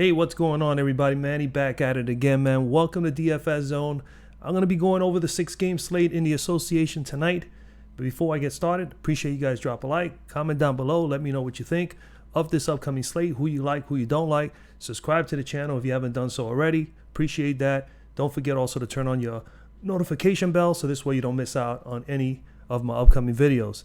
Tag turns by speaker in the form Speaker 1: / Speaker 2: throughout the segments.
Speaker 1: Hey, what's going on, everybody? Manny back at it again, man. Welcome to DFS Zone. I'm going to be going over the 6-game slate in the association tonight. But before I get started, appreciate you guys drop a like, comment down below, let me know what you think of this upcoming slate, who you like, who you don't like. Subscribe to the channel if you haven't done so already. Appreciate that. Don't forget also to turn on your notification bell so this way you don't miss out on any of my upcoming videos.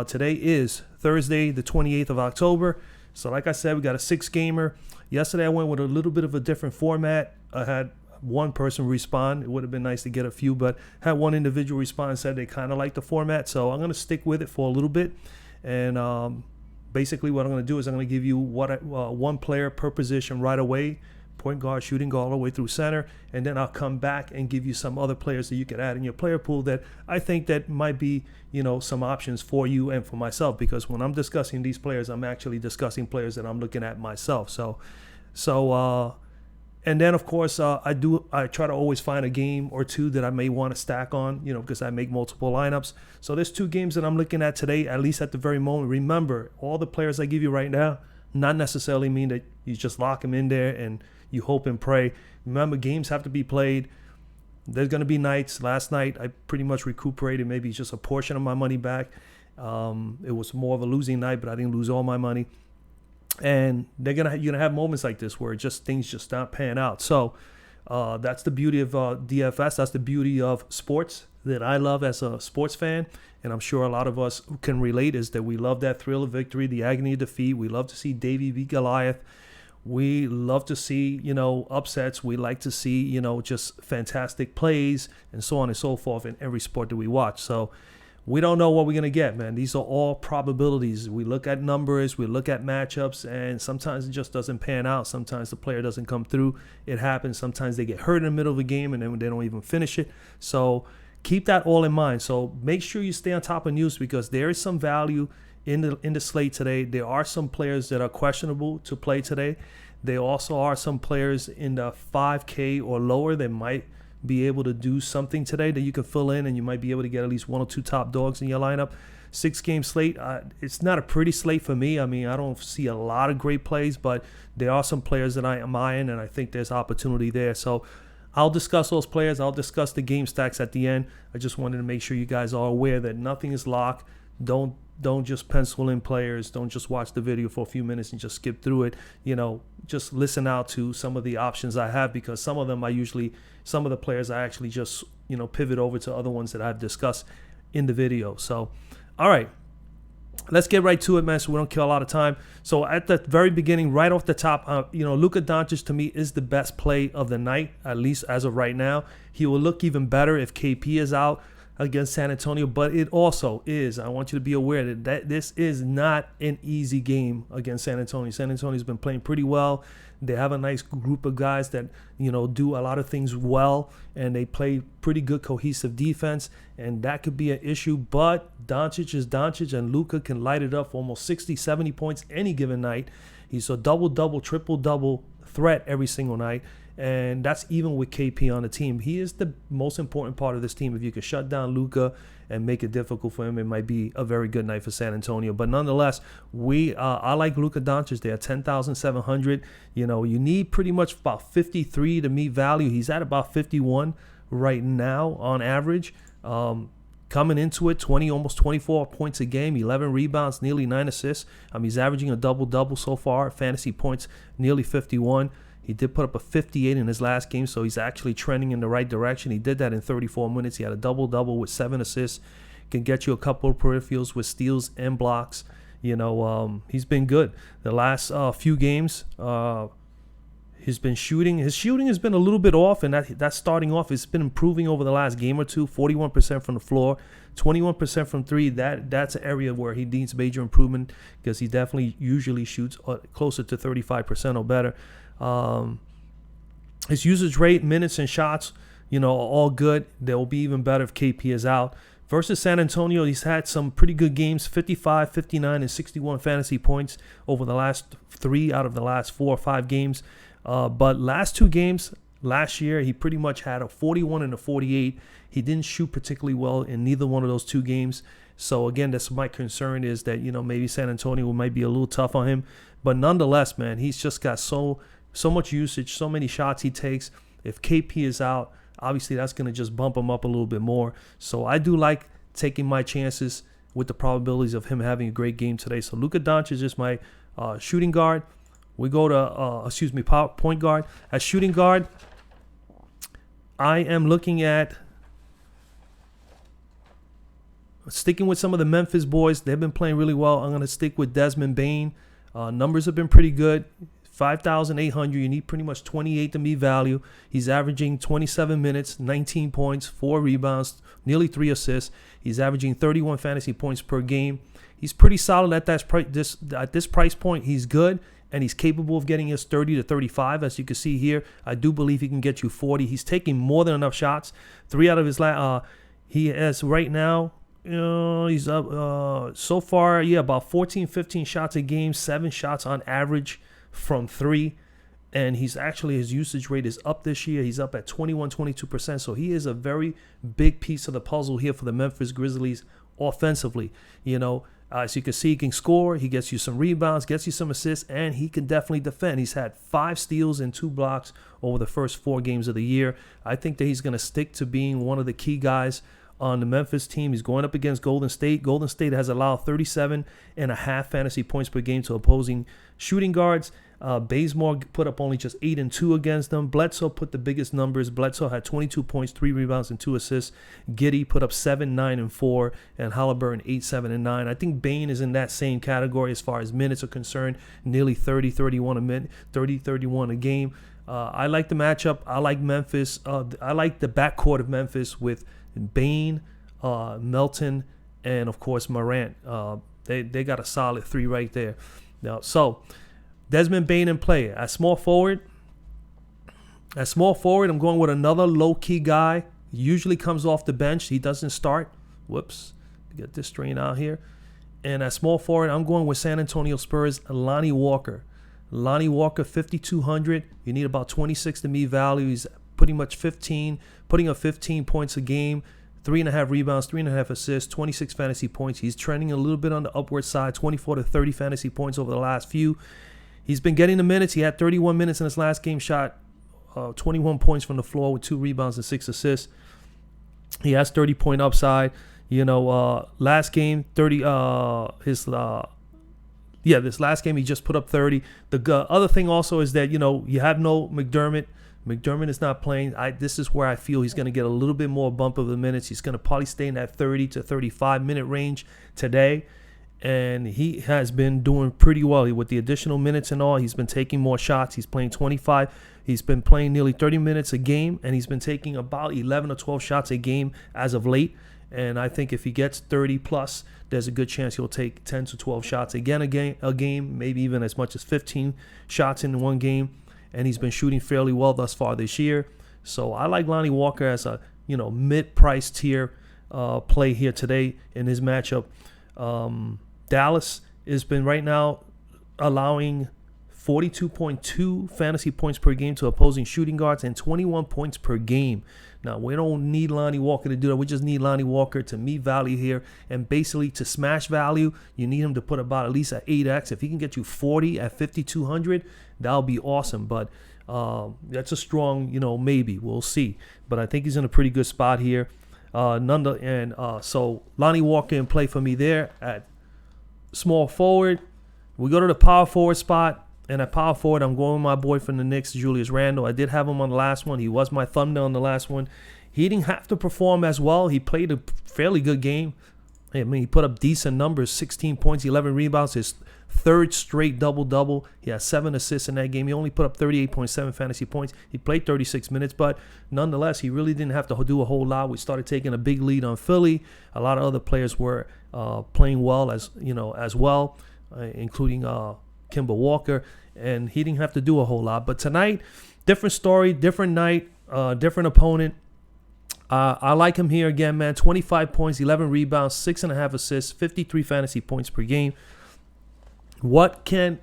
Speaker 1: Today is Thursday, the 28th of October. So like I said, we got a 6-gamer. Yesterday I went with a little bit of a different format. I had one person respond. It would have been nice to get a few, but had one individual respond and said they kind of like the format. So I'm going to stick with it for a little bit. And basically what I'm going to do is I'm going to give you one player per position right away. Point guard, shooting guard, all the way through center, and then I'll come back and give you some other players that you could add in your player pool that I think that might be, some options for you and for myself, because when I'm discussing these players, I'm actually discussing players that I'm looking at myself. And then of course I try to always find a game or two that I may want to stack on, because I make multiple lineups. So there's 2 games that I'm looking at today, at least at the very moment. Remember, all the players I give you right now not necessarily mean that you just lock them in there and you hope and pray. Remember, games have to be played. There's going to be nights. Last night, I pretty much recuperated maybe just a portion of my money back. It was more of a losing night, but I didn't lose all my money. And you're gonna have moments like this where things just not pan out. So that's the beauty of DFS. That's the beauty of sports that I love as a sports fan. And I'm sure a lot of us can relate, is that we love that thrill of victory, the agony of defeat. We love to see Davey beat Goliath. We love to see, upsets. We like to see, just fantastic plays and so on and so forth in every sport that we watch. So we don't know what we're going to get, man. These are all probabilities. We look at numbers, we look at matchups, and sometimes it just doesn't pan out. Sometimes the player doesn't come through. It happens. Sometimes they get hurt in the middle of a game and then they don't even finish it. So keep that all in mind. So make sure you stay on top of news, because there is some value in the slate today. There are some players that are questionable to play today. There also are some players in the 5K or lower that might be able to do something today that you can fill in, and you might be able to get at least 1 or 2 top dogs in your lineup. 6-game slate. It's not a pretty slate for me. I mean, I don't see a lot of great plays, but there are some players that I am eyeing, and I think there's opportunity there. So I'll discuss those players. I'll discuss the game stacks at the end. I just wanted to make sure you guys are aware that nothing is locked. Don't just pencil in players. Don't just watch the video for a few minutes and just skip through it. Just listen out to some of the options I have, because some of the players I actually just, pivot over to other ones that I've discussed in the video. So, all right, let's get right to it, man, so we don't kill a lot of time. So at the very beginning, right off the top, Luka Doncic to me is the best play of the night, at least as of right now. He will look even better if KP is out against San Antonio, but it also is, I want you to be aware that this is not an easy game against San Antonio. San Antonio's been playing pretty well. They have a nice group of guys that, do a lot of things well, and they play pretty good cohesive defense, and that could be an issue. But Doncic is Doncic, and Luka can light it up for almost 60, 70 points any given night. He's a double-double, triple-double threat every single night. And that's even with KP on the team. He is the most important part of this team. If you could shut down Luka and make it difficult for him, it might be a very good night for San Antonio. But nonetheless, I like Luka Doncic there, 10,700. You need pretty much about 53 to meet value. He's at about 51 right now on average. Coming into it, almost 24 points a game, 11 rebounds, nearly 9 assists. He's averaging a double-double so far. Fantasy points, nearly 51. He did put up a 58 in his last game, so he's actually trending in the right direction. He did that in 34 minutes. He had a double-double with 7 assists. Can get you a couple of peripherals with steals and blocks. He's been good. The last few games, he's been shooting. His shooting has been a little bit off, and that's starting off. It's been improving over the last game or two. 41% from the floor, 21% from 3. That's an area where he needs major improvement, because he definitely usually shoots closer to 35% or better. His usage rate, minutes, and shots, are all good. They'll be even better if KP is out. Versus San Antonio, he's had some pretty good games, 55, 59, and 61 fantasy points over the last 3 out of the last 4 or 5 games. But last 2 games, last year, he pretty much had a 41 and a 48. He didn't shoot particularly well in neither one of those 2 games. So, again, that's my concern, is that, maybe San Antonio might be a little tough on him. But nonetheless, man, he's just got so so much usage, so many shots he takes. If KP is out, obviously that's going to just bump him up a little bit more. So I do like taking my chances with the probabilities of him having a great game today. So Luka Doncic is my shooting guard. We go to, point guard. At shooting guard, I am looking at sticking with some of the Memphis boys. They've been playing really well. I'm going to stick with Desmond Bane. Numbers have been pretty good. 5,800. You need pretty much 28 to meet value. He's averaging 27 minutes, 19 points, 4 rebounds, nearly 3 assists. He's averaging 31 fantasy points per game. He's pretty solid at this price point. He's good, and he's capable of getting us 30 to 35. As you can see here, I do believe he can get you 40. He's taking more than enough shots. 3 out of his he has right now. He's up so far, about 14, 15 shots a game, 7 shots on average from 3. And his usage rate is up this year. He's up at 22%. So he is a very big piece of the puzzle here for the Memphis Grizzlies offensively. As you can see, he can score. He gets you some rebounds, gets you some assists, and he can definitely defend. He's had 5 steals and 2 blocks over the first 4 games of the year. I think that he's going to stick to being one of the key guys on the Memphis team. He's going up against Golden State. Golden State has allowed 37.5 fantasy points per game to opposing shooting guards. Bazemore put up only just 8 and 2 against them. Bledsoe put the biggest numbers. Bledsoe had 22 points, 3 rebounds, and 2 assists. Giddey put up 7, 9, and 4, and Halliburton 8, 7, and 9. I think Bane is in that same category as far as minutes are concerned. Nearly 30, 31 a minute, 30, 31 a game. I like the matchup. I like Memphis. I like the backcourt of Memphis with Bane, Melton, and of course Morant. They got a solid 3 right there. Now, so Desmond Bane in play. At small forward, I'm going with another low-key guy. Usually comes off the bench. He doesn't start. Whoops. Get this straight out here. And at small forward, I'm going with San Antonio Spurs, Lonnie Walker. Lonnie Walker, 5,200. You need about 26 to meet value. He's pretty much putting up 15 points a game, 3.5 rebounds, 3.5 assists, 26 fantasy points. He's trending a little bit on the upward side, 24 to 30 fantasy points over the last few. He's been getting the minutes. He had 31 minutes in his last game, shot 21 points from the floor with 2 rebounds and 6 assists. He has 30-point upside. Last game, 30. This last game he just put up 30. The other thing also is that you have no McDermott. McDermott is not playing. This is where I feel he's going to get a little bit more bump of the minutes. He's going to probably stay in that 30 to 35 minute range today. And he has been doing pretty well with the additional minutes and all. He's been taking more shots. He's playing 25. He's been playing nearly 30 minutes a game, and he's been taking about 11 or 12 shots a game as of late. And I think if he gets 30 plus, there's a good chance he'll take 10 to 12 shots a game, maybe even as much as 15 shots in one game. And he's been shooting fairly well thus far this year. So I like Lonnie Walker as a mid-price tier play here today in his matchup. Dallas has been right now allowing 42.2 fantasy points per game to opposing shooting guards and 21 points per game. Now, we don't need Lonnie Walker to do that. We just need Lonnie Walker to meet value here. And basically, to smash value, you need him to put about at least an 8x. If he can get you 40 at 5,200, that'll be awesome. But that's a strong, maybe. We'll see. But I think he's in a pretty good spot here. So Lonnie Walker in play for me there at small forward. We go to the power forward spot. And at power forward, I'm going with my boy from the Knicks, Julius Randle. I did have him on the last one. He was my thumbnail on the last one. He didn't have to perform as well. He played a fairly good game. He put up decent numbers, 16 points, 11 rebounds, his 3rd straight double-double. He had 7 assists in that game. He only put up 38.7 fantasy points. He played 36 minutes, but nonetheless, he really didn't have to do a whole lot. We started taking a big lead on Philly. A lot of other players were playing well as well, including Kemba Walker, and he didn't have to do a whole lot. But tonight, different story, different night, different opponent. I like him here again, man. 25 points, 11 rebounds, 6.5 assists, 53 fantasy points per game. What can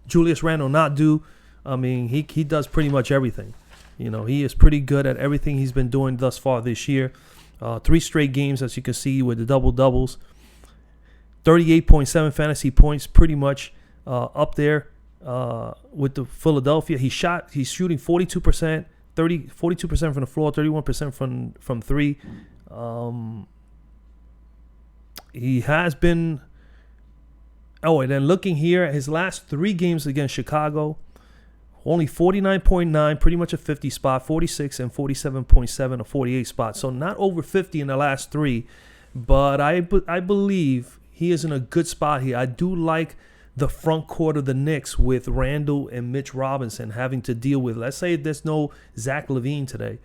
Speaker 1: Julius Randle not do? I mean, he does pretty much everything. He is pretty good at everything he's been doing thus far this year. 3 straight games, as you can see, with the double-doubles. 38.7 fantasy points, pretty much up there with the Philadelphia. He's shooting 42%, 42% from the floor, 31% from three. He has been. Oh, and then looking here at his last 3 games against Chicago, only 49.9, pretty much a 50 spot, 46 and 47.7, a 48 spot. So not over 50 in the last 3, but I believe he is in a good spot here. I do like the front court of the Knicks with Randle and Mitch Robinson having to deal with. Let's say there's no Zach LaVine today,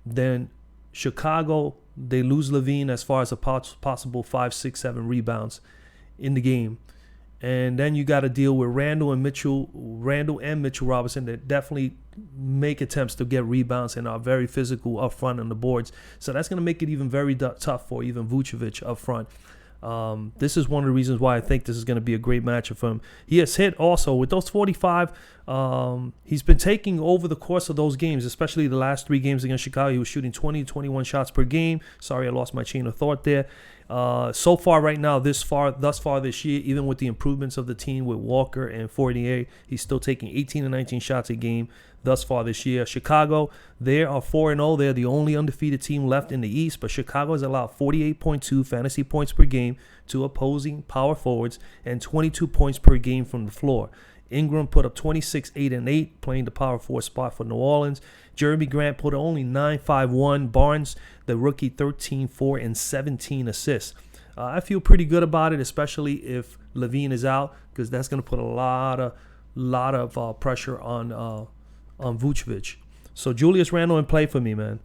Speaker 1: then Chicago, they lose LaVine as far as a possible 5, 6, 7 rebounds in the game. And then you got to deal with Randle and Mitchell Robinson that definitely make attempts to get rebounds and are very physical up front on the boards. So that's going to make it even very tough for even Vucevic up front. This is one of the reasons why I think this is going to be a great matchup for him. He has hit also with those 45. He's been taking over the course of those games, especially the last 3 games against Chicago. He was shooting 20 to 21 shots per game. Sorry, I lost my chain of thought there. So far right now, thus far this year, even with the improvements of the team with Walker and Fournier, he's still taking 18 to 19 shots a game thus far this year. Chicago, they are 4-0. They're the only undefeated team left in the East, but Chicago has allowed 48.2 fantasy points per game to opposing power forwards and 22 points per game from the floor. Ingram put up 26, 8, and 8, playing the power forward spot for New Orleans. Jeremy Grant put only 9, 5, 1. Barnes, the rookie, 13, 4, and 17 assists. I feel pretty good about it, especially if LaVine is out, because that's going to put a lot of pressure on Vucevic. So Julius Randle in play for me, man.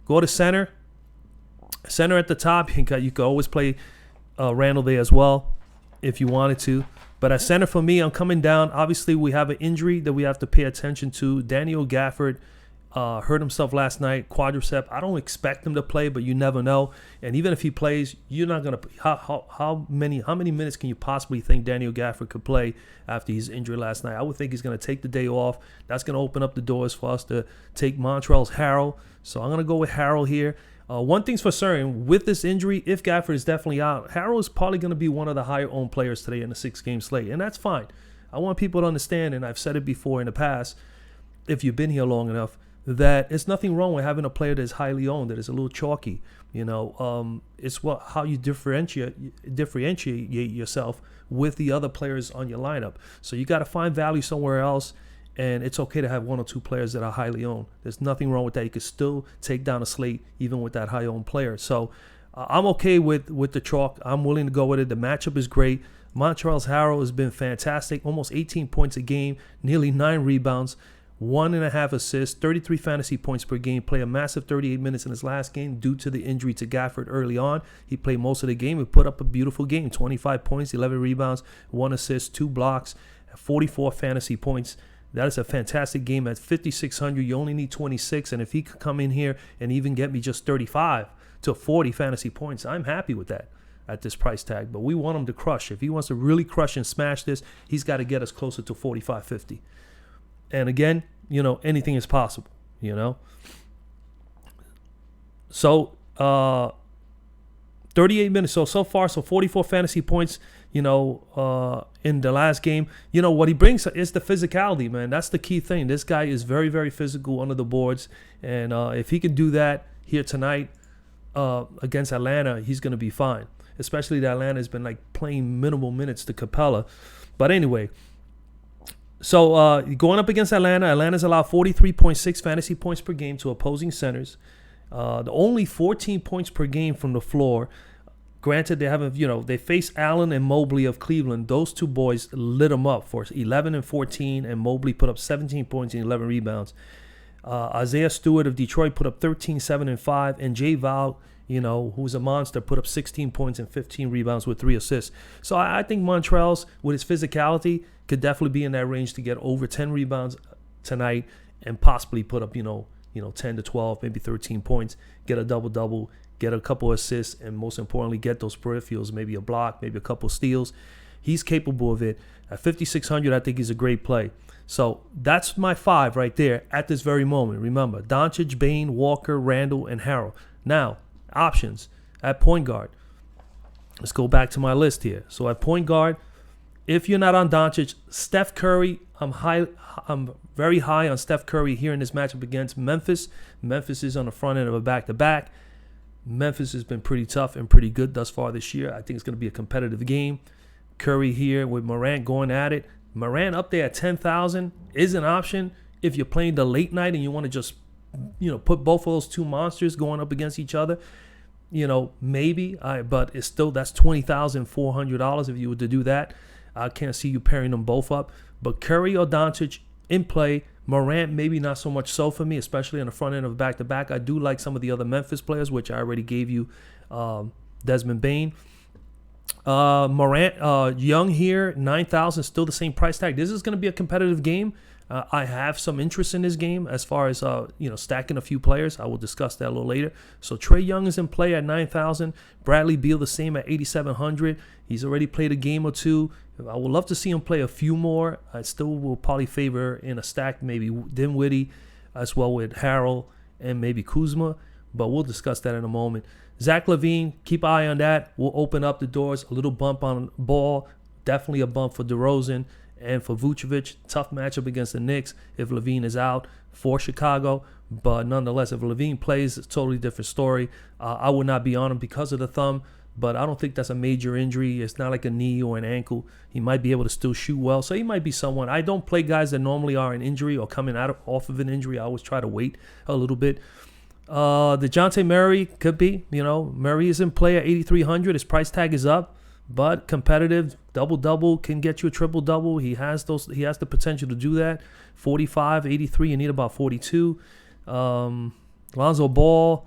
Speaker 1: Go to center. Center at the top. You could always play Randle there as well if you wanted to. But at center for me, I'm coming down. Obviously, we have an injury that we have to pay attention to. Daniel Gafford hurt himself last night, quadricep. I don't expect him to play, but you never know. And even if he plays, you're not gonna. How many minutes can you possibly think Daniel Gafford could play after he's injured last night? I would think he's gonna take the day off. That's gonna open up the doors for us to take Montrezl Harrell. So I'm gonna go with Harrell here. One thing's for certain, with this injury, if Gafford is definitely out, Harrell is probably going to be one of the higher-owned players today in the 6-game slate, and that's fine. I want people to understand, and I've said it before in the past, if you've been here long enough, that there's nothing wrong with having a player that is highly owned, that is a little chalky. It's how you differentiate yourself with the other players on your lineup. So you got to find value somewhere else. And it's okay to have 1 or 2 players that are highly owned. There's nothing wrong with that. You can still take down a slate even with that high-owned player. So I'm okay with the chalk. I'm willing to go with it. The matchup is great. Montrezl Harrell has been fantastic. Almost 18 points a game, nearly 9 rebounds, 1.5 assists, 33 fantasy points per game. Played a massive 38 minutes in his last game due to the injury to Gafford early on. He played most of the game. He put up a beautiful game, 25 points, 11 rebounds, 1 assist, 2 blocks, 44 fantasy points. That is a fantastic game. At 5,600, you only need 26. And if he could come in here and even get me just 35 to 40 fantasy points, I'm happy with that at this price tag. But we want him to crush. If he wants to really crush and smash this, he's got to get us closer to 45, 50. And again, anything is possible, So 38 minutes. So far, 44 fantasy points, in the last game. What he brings is the physicality, man. That's the key thing. This guy is very, very physical under the boards. And if he can do that here tonight against Atlanta, he's going to be fine. Especially that Atlanta has been playing minimal minutes to Capella. But anyway, so going up against Atlanta's allowed 43.6 fantasy points per game to opposing centers. The only 14 points per game from the floor. Granted, they haven't, they face Allen and Mobley of Cleveland. Those 2 boys lit them up for 11 and 14, and Mobley put up 17 points and 11 rebounds. Isaiah Stewart of Detroit put up 13, 7, and 5, and Jay Val, who's a monster, put up 16 points and 15 rebounds with 3 assists. So I think Montrezl, with his physicality, could definitely be in that range to get over 10 rebounds tonight and possibly put up, 10 to 12, maybe 13 points, get a double-double, get a couple assists, and most importantly, get those peripherals, maybe a block, maybe a couple steals. He's capable of it. At 5,600, I think he's a great play. So that's my 5 right there at this very moment. Remember, Doncic, Bane, Walker, Randle, and Harrell. Now, options at point guard. Let's go back to my list here. So at point guard, if you're not on Doncic, Steph Curry, I'm very high on Steph Curry here in this matchup against Memphis. Memphis is on the front end of a back-to-back. Memphis has been pretty tough and pretty good thus far this year. I think it's going to be a competitive game. Curry here with Morant going at it. Morant up there at 10,000 is an option if you're playing the late night and you want to just, put both of those two monsters going up against each other. Maybe. But it's still, that's $20,400 if you were to do that. I can't see you pairing them both up. But Curry or Doncic in play. Morant, maybe not so much so for me, especially on the front end of back-to-back. I do like some of the other Memphis players, which I already gave you. Desmond Bane. Morant, Young here, 9,000, still the same price tag. This is going to be a competitive game. I have some interest in this game as far as, stacking a few players. I will discuss that a little later. So Trae Young is in play at 9,000. Bradley Beal the same at 8,700. He's already played a game or two. I would love to see him play a few more. I still will probably favor in a stack maybe Dinwiddie as well with Harrell and maybe Kuzma. But we'll discuss that in a moment. Zach LaVine, keep an eye on that. We'll open up the doors. A little bump on Ball. Definitely a bump for DeRozan. And for Vucevic, tough matchup against the Knicks if LaVine is out for Chicago. But nonetheless, if LaVine plays, it's a totally different story. I would not be on him because of the thumb, but I don't think that's a major injury. It's not like a knee or an ankle. He might be able to still shoot well. So he might be someone. I don't play guys that normally are an injury or coming off of an injury. I always try to wait a little bit. DeJounte Murray could be. Murray is in play at 8,300. His price tag is up. But competitive, double-double, can get you a triple-double. He has the potential to do that. 45, 83, you need about 42. Lonzo Ball,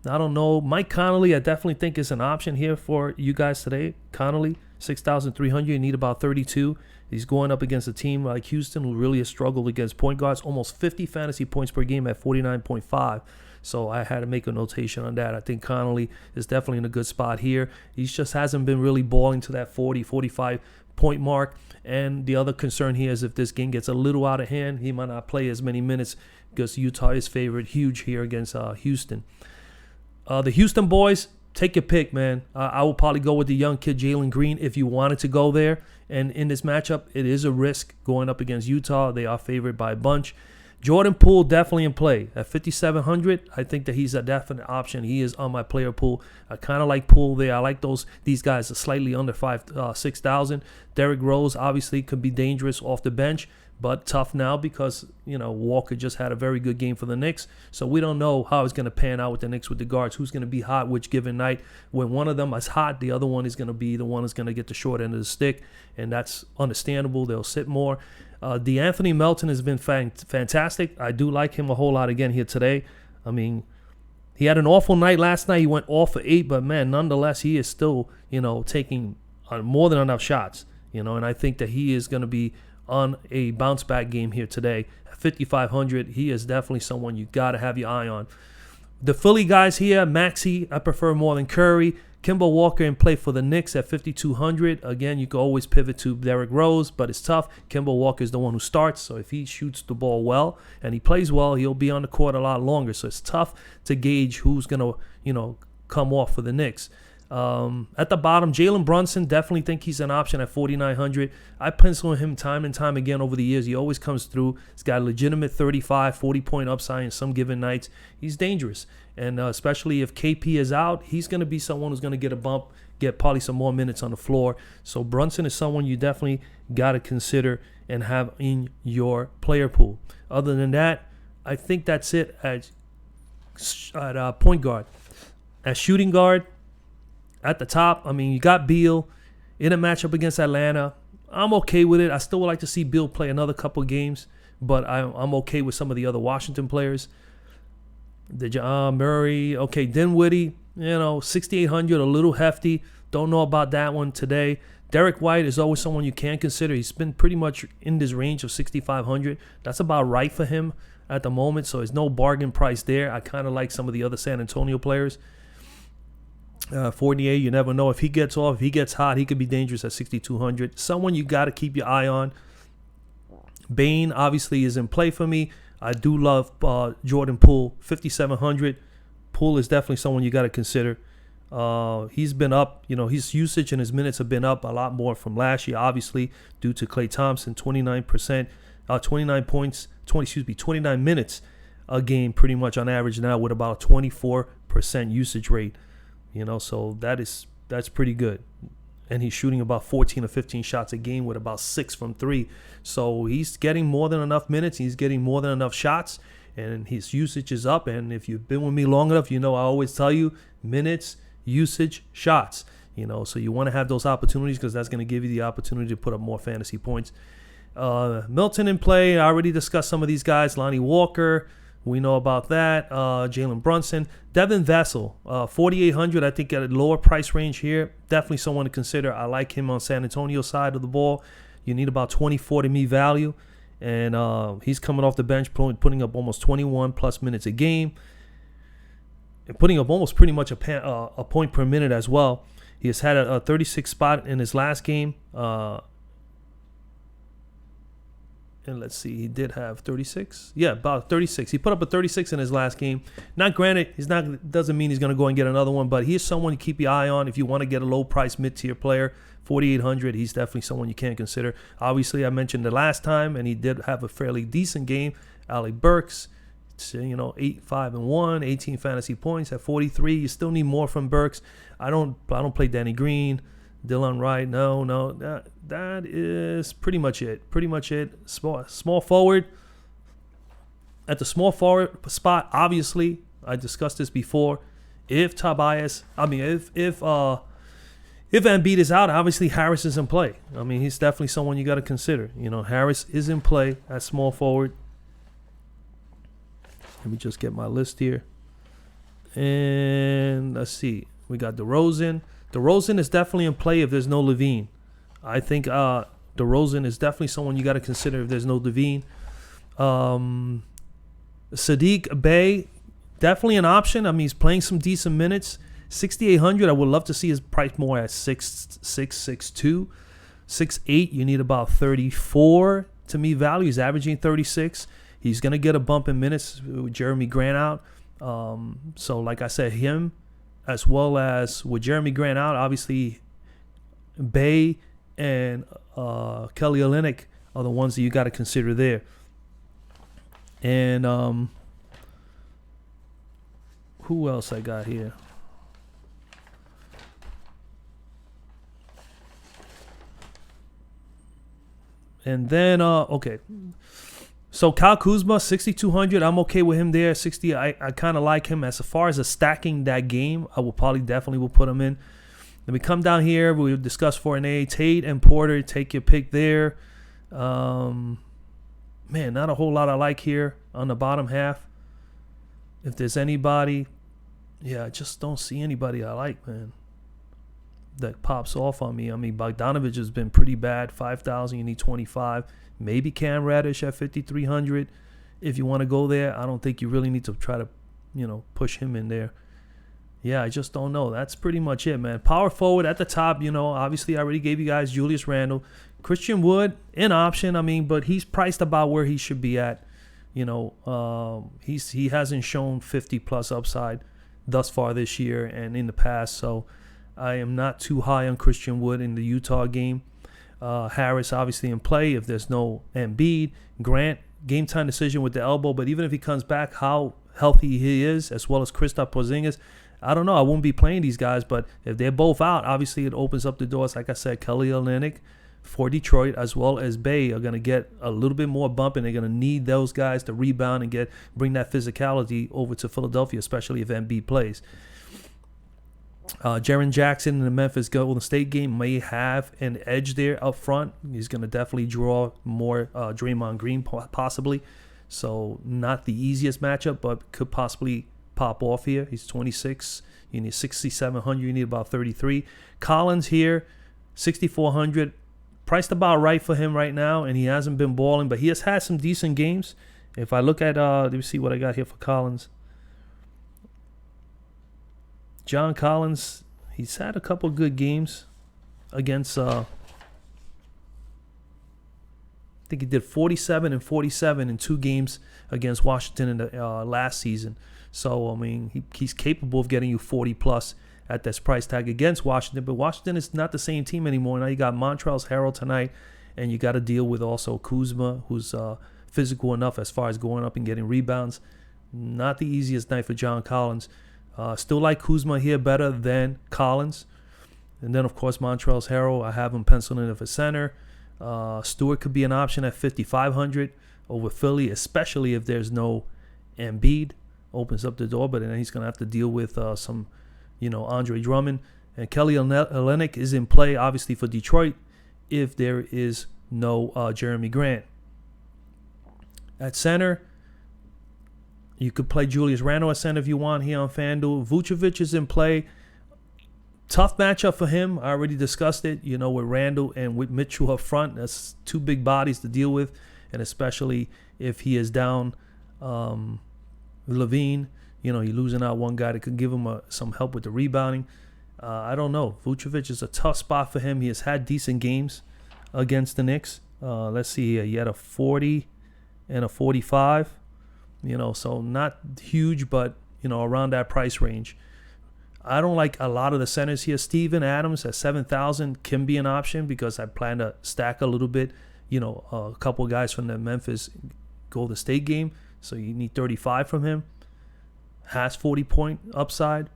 Speaker 1: I don't know. Mike Conley, I definitely think is an option here for you guys today. Conley, 6,300, you need about 32. He's going up against a team like Houston who really has struggled against point guards. Almost 50 fantasy points per game at 49.5. So I had to make a notation on that. I think Conley is definitely in a good spot here. He just hasn't been really balling to that 40, 45 point mark. And the other concern here is if this game gets a little out of hand, he might not play as many minutes because Utah is favored huge here against Houston. The Houston boys, take your pick, man. I will probably go with the young kid Jalen Green if you wanted to go there. And in this matchup, it is a risk going up against Utah. They are favored by a bunch. Jordan Poole definitely in play at 5,700. I think that he's a definite option. He is on my player pool. I kind of like Poole there. I like these guys are slightly under 6,000. Derrick Rose obviously could be dangerous off the bench, but tough now because Walker just had a very good game for the Knicks. So we don't know how it's going to pan out with the Knicks with the guards. Who's going to be hot which given night? When one of them is hot, the other one is going to be the one that's going to get the short end of the stick, and that's understandable. They'll sit more. DeAnthony Melton has been fantastic. I do like him a whole lot again here today. I mean, he had an awful night last night. He went off for 8, but man, nonetheless, he is still, taking more than enough shots, and I think that he is going to be on a bounce back game here today. At 5,500, he is definitely someone you got to have your eye on. The Philly guys here, Maxey, I prefer more than Curry. Kemba Walker in play for the Knicks at 5,200. Again, you can always pivot to Derrick Rose, but it's tough. Kemba Walker is the one who starts, so if he shoots the ball well and he plays well, he'll be on the court a lot longer. So it's tough to gauge who's going to, come off for the Knicks. At the bottom, Jalen Brunson, definitely think he's an option at 4,900. I pencil him time and time again over the years. He always comes through. He's got a legitimate 35, 40-point upside in some given nights. He's dangerous. And especially if KP is out, he's going to be someone who's going to get a bump, get probably some more minutes on the floor. So Brunson is someone you definitely got to consider and have in your player pool. Other than that, I think that's it at point guard. At shooting guard, at the top, I mean, you got Beal in a matchup against Atlanta. I'm okay with it. I still would like to see Beal play another couple of games, but I'm okay with some of the other Washington players. The Murray, okay, Dinwiddie, 6,800, a little hefty. Don't know about that one today. Derek White is always someone you can consider. He's been pretty much in this range of 6,500. That's about right for him at the moment, so there's no bargain price there. I kind of like some of the other San Antonio players. 48, you never know. If he gets off, if he gets hot, he could be dangerous at 6,200. Someone you got to keep your eye on. Bane obviously is in play for me. I do love Jordan Poole, 5,700. Poole is definitely someone you got to consider. He's been up. His usage and his minutes have been up a lot more from last year, obviously, due to Klay Thompson, 29%, 29 minutes a game pretty much on average now with about a 24% usage rate. So that's pretty good. And he's shooting about 14 or 15 shots a game with about 6 from 3. So he's getting more than enough minutes. He's getting more than enough shots. And his usage is up. And if you've been with me long enough, I always tell you minutes, usage, shots. So you want to have those opportunities because that's going to give you the opportunity to put up more fantasy points. Milton in play. I already discussed some of these guys. Lonnie Walker. We know about that. Jalen Brunson. Devin Vassell, 4,800. I think at a lower price range here. Definitely someone to consider. I like him on San Antonio side of the ball. You need about 24 to me value. And he's coming off the bench, putting up almost 21 plus minutes a game. And putting up almost pretty much a point per minute as well. He has had a 36 spot in his last game. And let's see, he did have 36. Yeah, about 36. He put up a 36 in his last game. Not granted, doesn't mean he's going to go and get another one, but he's someone to keep your eye on if you want to get a low-price mid-tier player. 4,800, he's definitely someone you can consider. Obviously, I mentioned the last time, and he did have a fairly decent game. Alec Burks, 8-5-1, 18 fantasy points at 43. You still need more from Burks. I don't play Danny Green. Dylan Wright, no. That is pretty much it. Small forward. At the small forward spot, obviously, I discussed this before. If Embiid is out, obviously Harris is in play. He's definitely someone you got to consider. Harris is in play at small forward. Let me just get my list here. And let's see. We got DeRozan. DeRozan is definitely in play if there's no Levine. I think DeRozan is definitely someone you got to consider if there's no Levine. Sadiq Bey, definitely an option. He's playing some decent minutes. 6,800. I would love to see his price more at 6'6", 6'2", 6'8". You need about 34 to me value. He's averaging 36. He's gonna get a bump in minutes with Jeremy Grant out. So like I said, him as well as with Jeremy Grant out, obviously Bey and Kelly Olynyk are the ones that you got to consider there. And who else I got here? And then, okay. So Kyle Kuzma, 6,200. I'm okay with him there. 60, I kind of like him. As far as stacking that game, I will definitely put him in. Then we come down here. We'll discuss 4A. Tate and Porter, take your pick there. Man, not a whole lot I like here on the bottom half. If there's anybody, I just don't see anybody I like, man, that pops off on me. Bogdanovich has been pretty bad. 5,000, you need 25. Maybe Cam Reddish at 5,300 if you want to go there. I don't think you really need to try to, push him in there. Yeah, I just don't know. That's pretty much it, man. Power forward at the top, obviously I already gave you guys Julius Randle. Christian Wood, an option, but he's priced about where he should be at. He hasn't shown 50-plus upside thus far this year and in the past, so I am not too high on Christian Wood in the Utah game. Harris obviously in play if there's no Embiid. Grant, game time decision with the elbow, but even if he comes back, how healthy he is, as well as Kristaps Porzingis, I don't know. I won't be playing these guys, but if they're both out, obviously it opens up the doors. Like I said, Kelly Olynyk for Detroit as well as Bey are going to get a little bit more bump, and they're going to need those guys to rebound and bring that physicality over to Philadelphia, especially if Embiid plays. Jaren Jackson in the Memphis Golden State game may have an edge there up front. He's going to definitely draw more Draymond Green possibly. So not the easiest matchup, but could possibly pop off here. He's 26. You need 6,700. You need about 33. Collins here, 6,400. Priced about right for him right now, and he hasn't been balling, but he has had some decent games. If I look at, let me see what I got here for Collins. John Collins, he's had a couple good games against, I think he did 47 and 47 in 2 games against Washington in the last season. So, he's capable of getting you 40-plus at this price tag against Washington. But Washington is not the same team anymore. Now you got Montrezl Harrell tonight, and you got to deal with also Kuzma, who's physical enough as far as going up and getting rebounds. Not the easiest night for John Collins. Still like Kuzma here better than Collins. And then, of course, Montrezl Harrell, I have him penciled in for center. Stewart could be an option at 5,500 over Philly, especially if there's no Embiid. Opens up the door, but then he's going to have to deal with some, Andre Drummond. And Kelly Olynyk is in play, obviously, for Detroit if there is no Jeremy Grant. At center, you could play Julius Randle at center if you want here on FanDuel. Vucevic is in play. Tough matchup for him. I already discussed it, with Randle and with Mitchell up front. That's two big bodies to deal with, and especially if he is down Levine, you're losing out one guy that could give him some help with the rebounding. I don't know. Vucevic is a tough spot for him. He has had decent games against the Knicks. Let's see here. He had a 40 and a 45. So not huge, but, around that price range. I don't like a lot of the centers here. Steven Adams at 7,000 can be an option because I plan to stack a little bit, a couple of guys from the Memphis Golden State game. So you need 35 from him. Has 40-point upside.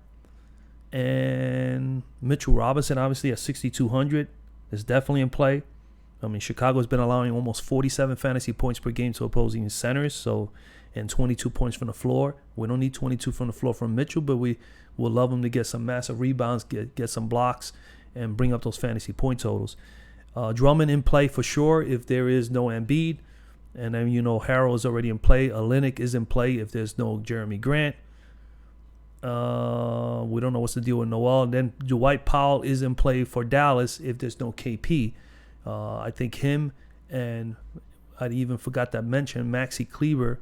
Speaker 1: And Mitchell Robinson, obviously, at 6,200 is definitely in play. I mean, Chicago's been allowing almost 47 fantasy points per game to opposing centers. And 22 points from the floor. We don't need 22 from the floor from Mitchell, but we will love him to get some massive rebounds, get some blocks, and bring up those fantasy point totals. Drummond in play for sure if there is no Embiid. And then, Harrell is already in play. Olynyk is in play if there's no Jeremy Grant. We don't know what's the deal with Noel. And then Dwight Powell is in play for Dallas if there's no KP. I think him and I even forgot to mention Maxi Kleber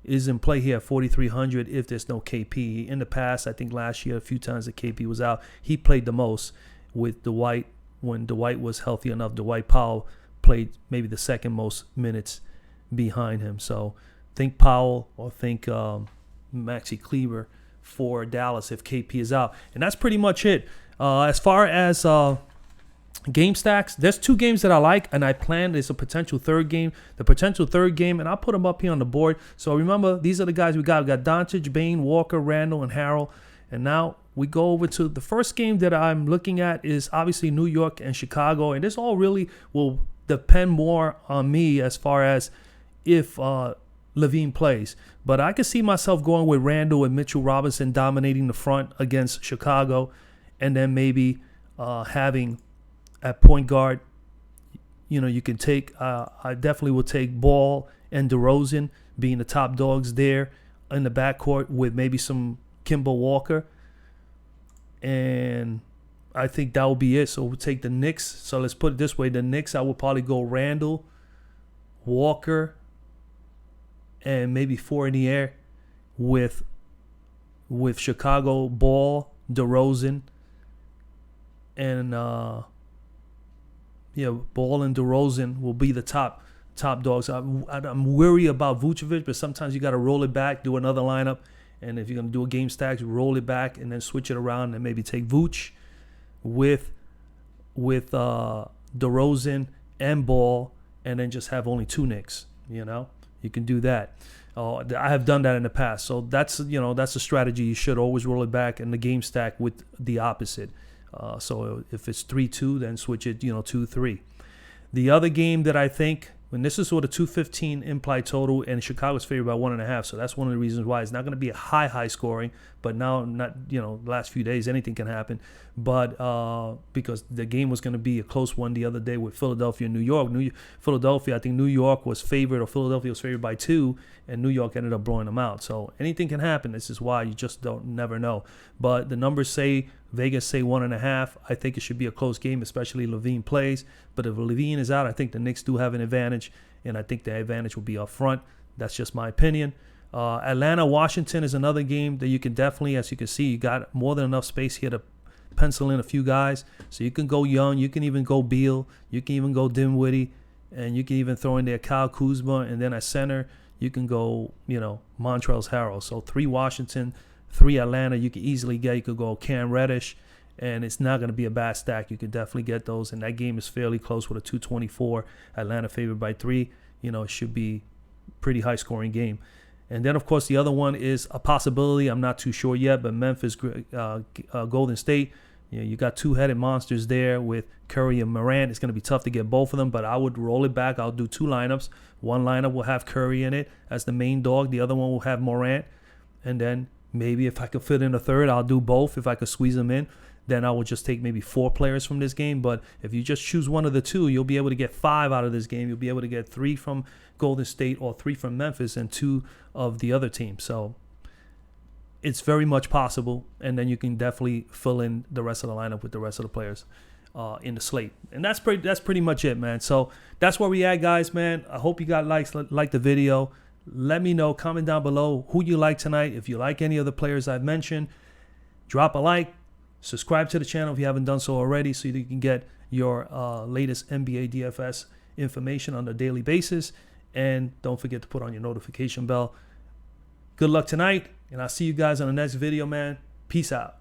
Speaker 1: is in play here at 4,300 if there's no KP. In the past, I think last year, a few times that KP was out, he played the most with Dwight. When Dwight was healthy enough, Dwight Powell played maybe the second most minutes behind him. So think Powell or think Maxi Kleber for Dallas if KP is out. And that's pretty much it. As far as game stacks, there's two games that I like, and I plan there's a potential third game. The potential third game, and I'll put them up here on the board. So remember, these are the guys we got. We got Doncic, Bane, Walker, Randle, and Harrell. And now we go over to the first game that I'm looking at is obviously New York and Chicago. And this all really will depend more on me as far as if Levine plays. But I can see myself going with Randle and Mitchell Robinson dominating the front against Chicago, and then maybe having at point guard, you can take, I definitely will take Ball and DeRozan being the top dogs there in the backcourt with maybe some Kemba Walker. And I think that will be it. So we'll take the Knicks. So let's put it this way. The Knicks, I will probably go Randle, Walker, and maybe 4 in the air with Chicago, Ball, DeRozan, and Ball and DeRozan will be the top dogs. I'm worried about Vucevic, but sometimes you got to roll it back, do another lineup, and if you're going to do a game stack, roll it back and then switch it around and maybe take Vooch with DeRozan and Ball, and then just have only 2 Knicks. You can do that. I have done that in the past, so that's a strategy. You should always roll it back and the game stack with the opposite. So if it's 3-2, then switch it, 2-3. The other game that I think, and this is sort of 215 implied total, and Chicago's favored by 1.5. So that's one of the reasons why it's not going to be a high scoring. But now, the last few days, anything can happen. But because the game was going to be a close one the other day with Philadelphia and New York. Philadelphia, I think New York was favored, or Philadelphia was favored by 2, and New York ended up blowing them out. So anything can happen. This is why you just never know. But the numbers say, Vegas say 1.5. I think it should be a close game, especially Levine plays. But if Levine is out, I think the Knicks do have an advantage, and I think the advantage will be up front. That's just my opinion. Atlanta, Washington is another game that you can definitely, as you can see, you got more than enough space here to pencil in a few guys. So you can go Young, you can even go Beal, you can even go Dinwiddie, and you can even throw in there Kyle Kuzma, and then at center, you can go, Montrezl Harrell. So 3 Washington, 3 Atlanta you could easily get. You could go Cam Reddish, and it's not going to be a bad stack. You could definitely get those, and that game is fairly close with a 224. Atlanta favored by 3. It should be pretty high scoring game. And then, of course, the other one is a possibility. I'm not too sure yet, but Memphis, Golden State. You got two-headed monsters there with Curry and Morant. It's going to be tough to get both of them, but I would roll it back. I'll do 2 lineups. One lineup will have Curry in it as the main dog. The other one will have Morant. And then maybe if I could fit in a third, I'll do both if I could squeeze them in. Then I would just take maybe 4 players from this game. But if you just choose one of the 2, you'll be able to get 5 out of this game. You'll be able to get 3 from Golden State or 3 from Memphis and 2 of the other team. So it's very much possible. And then you can definitely fill in the rest of the lineup with the rest of the players in the slate. And that's pretty much it, man. So that's where we at, guys, man. I hope you got liked the video. Let me know, comment down below who you like tonight. If you like any of the players I've mentioned, drop a like. Subscribe to the channel if you haven't done so already so you can get your latest NBA DFS information on a daily basis. And don't forget to put on your notification bell. Good luck tonight, and I'll see you guys on the next video, man. Peace out.